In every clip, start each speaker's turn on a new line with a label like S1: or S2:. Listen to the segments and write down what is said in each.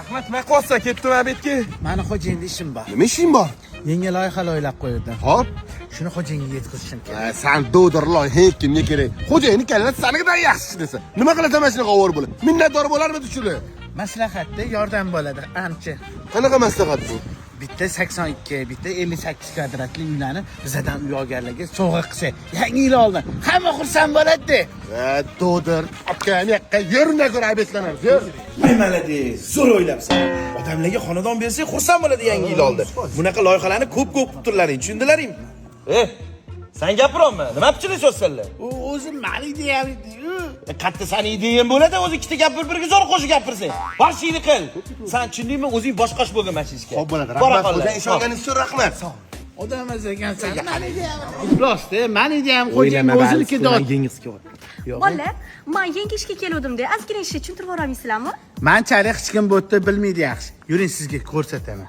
S1: Ahmad nima qolsa ketdim abetga.
S2: Mani xo'jayinda ishim bor.
S1: Nima ishing bor?
S2: Yangi loyihalar o'ylab qo'ydim.
S1: Hop.
S2: Shuni xo'jayinga yetkazishim kerak.
S1: Sen do'dir loyiha kimga kerak? Xo'jayini kallasi sanikidan yaxshi desa. Nima qilasan mana shunaqa ovor bo'lib? Minnatdor bo'larmidi shuni?
S2: Maslahatda yordam bo'ladi, ancha.
S1: Qanaqa maslahat bu?
S2: Bitta 82, bitta 58 kvadratli uylarni bizdan uy olganlarga sovg'a qilsa, yangi yil oldin hamma xursand bo'ladi.
S1: Do'dir, akam yoqqa yurna ko'ra abetlanamiz. Yur.
S3: Ay malades, zo'r o'ylabsan. Odamlarga xonadon bersak xursand bo'ladi yangi yil oldi. Bunaqa loyihalarni ko'p qilib turlaring, tushundilaringmi? Sen gapirolma. Nima pichirlashyapsanlar?
S2: O'zi mani deyam edi-yu.
S3: Qatta seni ideyang bo'ladi, o'zi ikkita gap bir-biriga zo'r qo'shib gapirsang. Boshingni qil. Sen tushundingmi? O'zing boshqash bo'lgan mashishga.
S1: Xo'p bo'ladi. Rahmat. O'zing ishonganingiz uchun rahmat.
S2: Odam ekansan. Mani deyam. Rost, mani deyam xo'jayinga o'ziniki dod.
S4: Bolalar, men yangi ishga kelgandim-da, ozgina ishni tushuntirib yuboramisizlarmi?
S2: Manchalik hech kim bu yerda bilmaydi yaxshi. Yuring sizga ko'rsataman.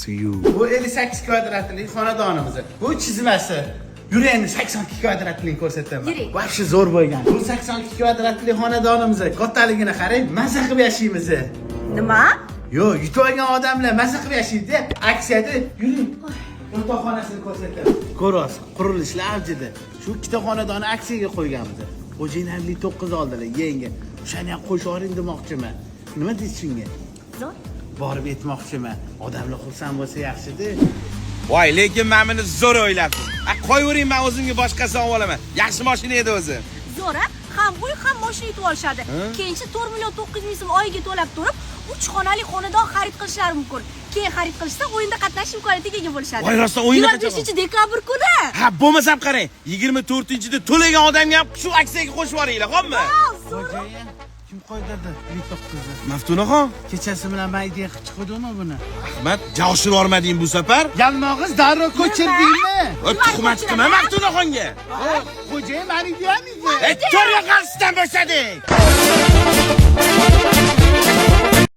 S1: Suyu.
S2: Bu 58 kvadratli xonadonimiz. Bu chizmasi. Yuring 82 kvadratli ko'rsataman.
S4: Yuring.
S2: Vahshi zo'r bo'lgan. Bu 82 kvadratli xonadonimiz. Kattaligini qarang, maza qilib yashaymiz.
S4: Nima?
S2: Yo, yutib olgan odamlar maza qilib yashaydi. Aksiyada yuring. Yotoqxonasini ko'rsataman. Ko'rasiz, qurilishlar avjida. Shu ikkita xonadonni aksiyaga qo'yganmiz. Xo'jayin 59 oldilar, yangi. O'shani ham qo'shib oling demoqchiman. Nima deysiz shunga?
S4: Zo'r.
S2: Borib aytmoqchiman. Odamlar xursand bo'lsa yaxshi-da.
S3: Voy, lekin men buni zo'r o'ylabdim. Qo'yavering, men o'zimga boshqasini olib olaman. Yaxshi mashina edi o'zi.
S4: Zo'r-a? Ham uy, ham mashina yutib olishadi. Keyinchi 4 million 900 ming so'm oyiga to'lab turib, 3 xonali xonadon xarid qilishlari mumkin. Keyin xarid qilishsa, o'yinda qatnashish imkoniyatiga ega bo'lishadi.
S3: Voy, rostdan o'yinda
S4: 25-dekabr kuni.
S3: Ha, bo'lmasa qarang, 24-da to'lagan odamga ham shu aksiyaga qo'shib yuboringlar, xo'pmi?
S2: Xo'jayin kim qo'ydirdi? Mitoqqizni.
S3: Maftunaxon,
S2: Kechasi bilan mayda qilib chiqdimi buni?
S3: Ahmad, javoshib yormading bu safar?
S2: Yalmog'iz darrov ko'chirdingmi?
S3: Tuhmat qilma Maftunaxonga.
S2: Xo'jayin mani deyamizmi?
S3: To'rga qarshisidan bo'shading.